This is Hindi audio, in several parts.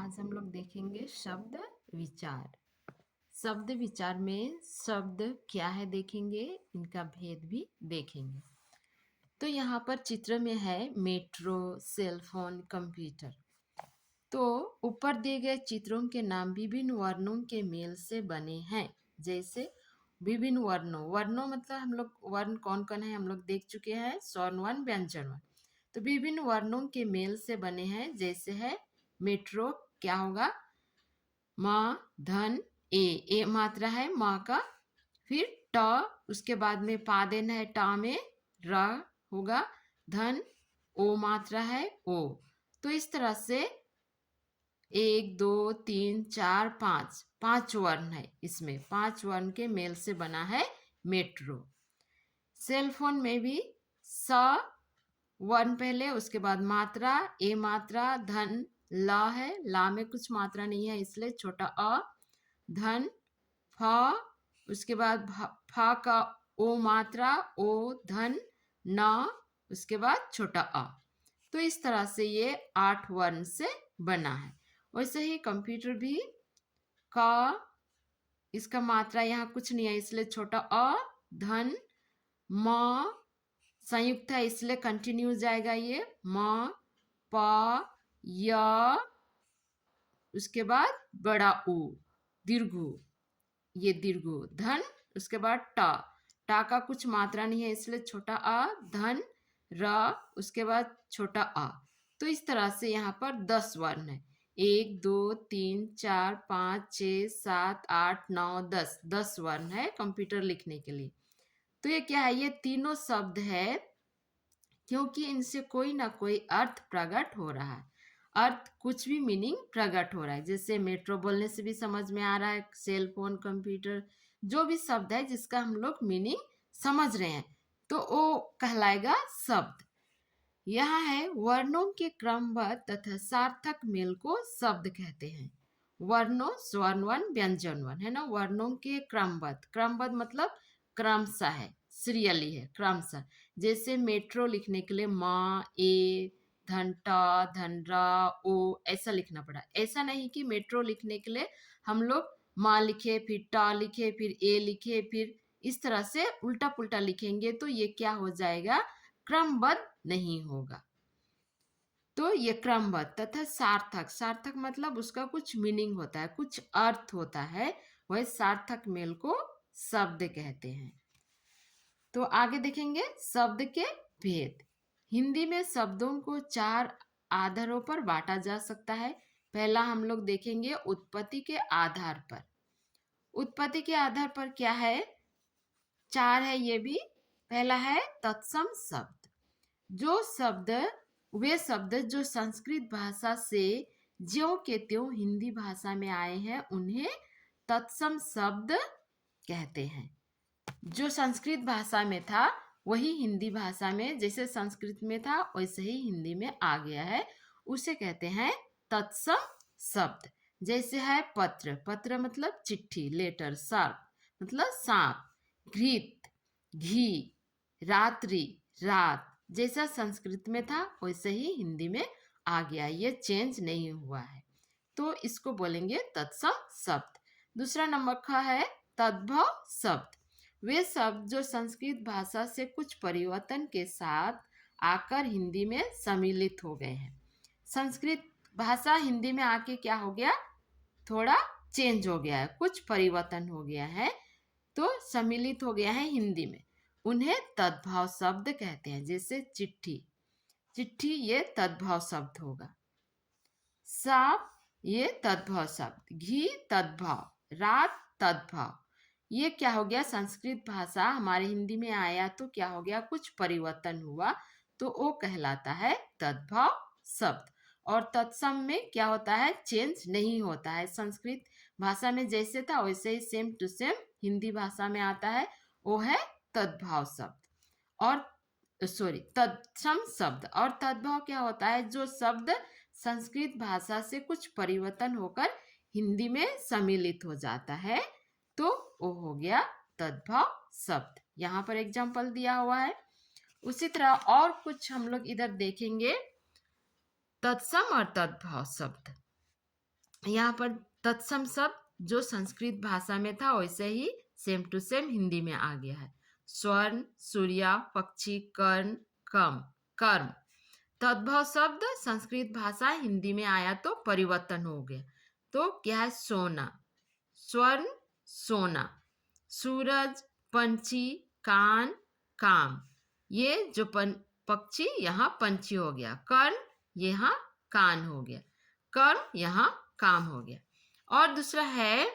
आज हम लोग देखेंगे शब्द विचार। शब्द विचार में शब्द क्या है देखेंगे, इनका भेद भी देखेंगे। तो यहाँ पर चित्र में है मेट्रो, सेल फोन, कंप्यूटर। तो ऊपर दिए गए चित्रों के नाम विभिन्न वर्णों के मेल से बने हैं। जैसे विभिन्न वर्णों मतलब हम लोग वर्ण कौन कौन है हम लोग देख चुके हैं, स्वर्ण वर्ण, व्यंजन वर्ण। तो विभिन्न वर्णों के मेल से बने हैं। जैसे है मेट्रो, क्या होगा, माँ, धन, ए मात्रा है माँ का, फिर ट, उसके बाद में पा देना है, टा में र होगा, धन, ओ मात्रा है, ओ। तो इस तरह से 1 2 3 4 5 5 वर्ण है, इसमें 5 वर्ण के मेल से बना है मेट्रो। सेल फोन में भी स वर्ण पहले, उसके बाद मात्रा, ए मात्रा, धन, ला है, ला में कुछ मात्रा नहीं है इसलिए छोटा अ, धन, फ, उसके बाद फ का ओ मात्रा, ओ, धन, न, उसके बाद छोटा अ। तो इस तरह से ये 8 वर्ण से बना है। वैसे ही कंप्यूटर भी का, इसका मात्रा यहाँ कुछ नहीं है इसलिए छोटा अ, धन, म, संयुक्त है इसलिए कंटिन्यू जाएगा ये, म, प, य, उसके बाद बड़ा ऊ, दीर्घु, ये दीर्घु, धन, उसके बाद टा, टा का कुछ मात्रा नहीं है इसलिए छोटा आ, धन, र, उसके बाद छोटा आ। तो इस तरह से यहाँ पर 10 वर्ण है। 1 2 3 4 5 6 7 8 9 10, 10 वर्ण है कंप्यूटर लिखने के लिए। तो ये क्या है, ये तीनों शब्द है क्योंकि इनसे कोई ना कोई अर्थ प्रकट हो रहा है। अर्थ कुछ भी मीनिंग प्रकट हो रहा है। जैसे मेट्रो बोलने से भी समझ में आ रहा है, सेल फोन, कंप्यूटर, जो भी शब्द है जिसका हम लोग मीनिंग समझ रहे हैं तो वो कहलाएगा शब्द। यह है वर्णों के क्रमबद्ध तथा सार्थक मेल को शब्द कहते हैं। वर्णों, स्वर्ण वर्ण, व्यंजन वर्ण, है ना। वर्णों के क्रमबद्ध, क्रमबद्ध मतलब क्रमशः है, सीरियली है, क्रमशः। जैसे मेट्रो लिखने के लिए माँ, ए, धनटा, धनरा, ओ ऐसा लिखना पड़ा। ऐसा नहीं कि मेट्रो लिखने के लिए हम लोग माँ लिखे, फिर टा लिखे, फिर ए लिखे, फिर इस तरह से उल्टा पुल्टा लिखेंगे तो ये क्या हो जाएगा, क्रमबद्ध नहीं होगा। तो ये क्रमबद्ध तथा सार्थक, सार्थक मतलब उसका कुछ मीनिंग होता है, कुछ अर्थ होता है, वह सार्थक मेल को शब्द कहते हैं। तो आगे देखेंगे शब्द के भेद। हिंदी में शब्दों को 4 आधारों पर बांटा जा सकता है। पहला हम लोग देखेंगे उत्पत्ति के आधार पर। उत्पत्ति के आधार पर क्या है, 4 है ये भी। पहला है तत्सम शब्द। जो शब्द, वे शब्द जो संस्कृत भाषा से ज्यों के त्यों हिंदी भाषा में आए हैं उन्हें तत्सम शब्द कहते हैं। जो संस्कृत भाषा में था वही हिंदी भाषा में, जैसे संस्कृत में था वैसे ही हिंदी में आ गया है, उसे कहते हैं तत्सम शब्द। जैसे है पत्र, पत्र मतलब चिट्ठी, लेटर, सर्प मतलब सांप, घृत, घी, रात्रि, रात, जैसा संस्कृत में था वैसे ही हिंदी में आ गया, ये चेंज नहीं हुआ है, तो इसको बोलेंगे तत्सम शब्द। दूसरा नंबर का है तद्भव शब्द। वे शब्द जो संस्कृत भाषा से कुछ परिवर्तन के साथ आकर हिंदी में सम्मिलित हो गए हैं। संस्कृत भाषा हिंदी में आके क्या हो गया, थोड़ा चेंज हो गया है, कुछ परिवर्तन हो गया है, तो सम्मिलित हो गया है हिंदी में, उन्हें तद्भव शब्द कहते हैं। जैसे चिट्ठी, चिट्ठी ये तद्भव शब्द होगा। सांप ये तद्भव शब्द, घी तद्भव, रात तद्भव। ये क्या हो गया, संस्कृत भाषा हमारे हिंदी में आया तो क्या हो गया, कुछ परिवर्तन हुआ तो वो कहलाता है तद्भव शब्द। और तत्सम में क्या होता है, चेंज नहीं होता है, संस्कृत भाषा में जैसे था वैसे ही सेम टू सेम हिंदी भाषा में आता है, वो है तद्भव शब्द। और तत्सम शब्द। और तद्भव क्या होता है, जो शब्द संस्कृत भाषा से कुछ परिवर्तन होकर हिंदी में सम्मिलित हो जाता है तो वो हो गया तद्भव शब्द। यहाँ पर एग्जाम्पल दिया हुआ है। उसी तरह और कुछ हम लोग इधर देखेंगे तत्सम और तद्भव शब्द। यहाँ पर तत्सम शब्द जो संस्कृत भाषा में था वैसे ही सेम टू सेम हिंदी में आ गया है। स्वर्ण, सूर्या, पक्षी, कर्ण, कम, कर्म। तद्भव शब्द संस्कृत भाषा हिंदी में आया तो परिवर्तन हो गया। तो क्या है? सोना, स्वर्ण, सोना। सूरज, पंछी, कान, काम। ये जो पक्षी यहाँ पंछी हो गया। कर्ण यहाँ कान हो गया। कर्म यहाँ काम हो गया। और दूसरा है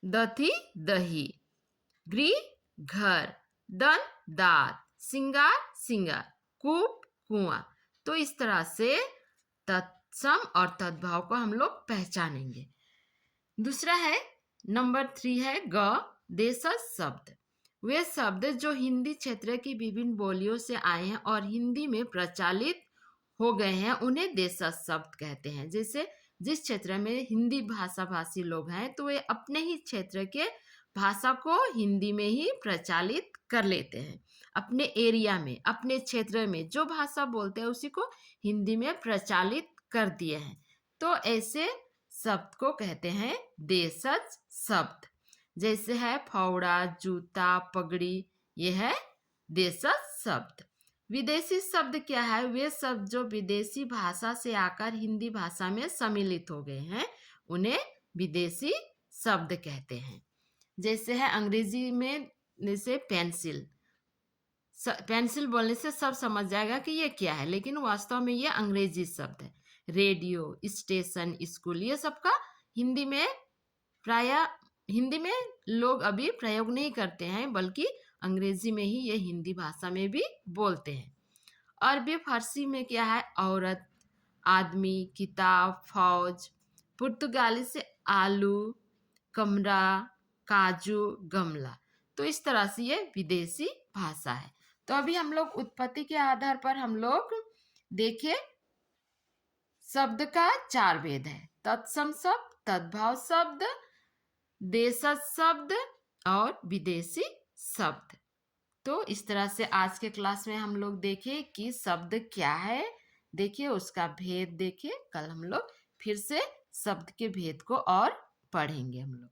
दथी, दही, गृह, घर, दंत, दांत, सिंगार, सिंगार, कूप, कुआं। तो इस तरह से तत्सम और तद्भव को हम लोग पहचानेंगे। दूसरा है नंबर 3 है ग, देशज शब्द। वे शब्द जो हिंदी क्षेत्र की विभिन्न बोलियों से आए हैं और हिंदी में प्रचलित हो गए हैं उन्हें देशज शब्द कहते हैं। जैसे जिस क्षेत्र में हिंदी भाषा भाषी लोग हैं तो वे अपने ही क्षेत्र के भाषा को हिंदी में ही प्रचलित कर लेते हैं। अपने एरिया में, अपने क्षेत्र में जो भाषा बोलते हैं उसी को हिंदी में प्रचलित कर दिए हैं। तो ऐसे शब्द को कहते हैं देशज शब्द। जैसे है फावड़ा, जूता, पगड़ी, ये है देशज शब्द। विदेशी शब्द क्या है? वे शब्द जो विदेशी भाषा से आकर हिंदी भाषा में सम्मिलित हो गए हैं उन्हें विदेशी शब्द कहते हैं। जैसे है अंग्रेजी में जैसे पेंसिल। पेंसिल बोलने से सब समझ जाएगा कि ये क्या है, लेकिन वास्तव में ये अंग्रेजी शब्द है। रेडियो, स्टेशन, स्कूल, ये सबका हिंदी में हिंदी में लोग अभी प्रयोग नहीं करते हैं, बल्कि अंग्रेजी में ही ये हिंदी भाषा में भी बोलते हैं। अरबी फारसी में क्या है? औरत, आदमी, किताब, फौज। पुर्तगाली से आलू, कमरा, काजू, गमला। तो इस तरह से ये विदेशी भाषा है। तो अभी हम लोग उत्पत्ति के आधार पर हम लोग देखे शब्द का 4 भेद है। तत्सम शब्द, तद्भव शब्द, देशज शब्द और विदेशी शब्द। तो इस तरह से आज के क्लास में हम लोग देखे कि शब्द क्या है, देखिए उसका भेद देखिए। कल हम लोग फिर से शब्द के भेद को और पढ़ेंगे हम लोग।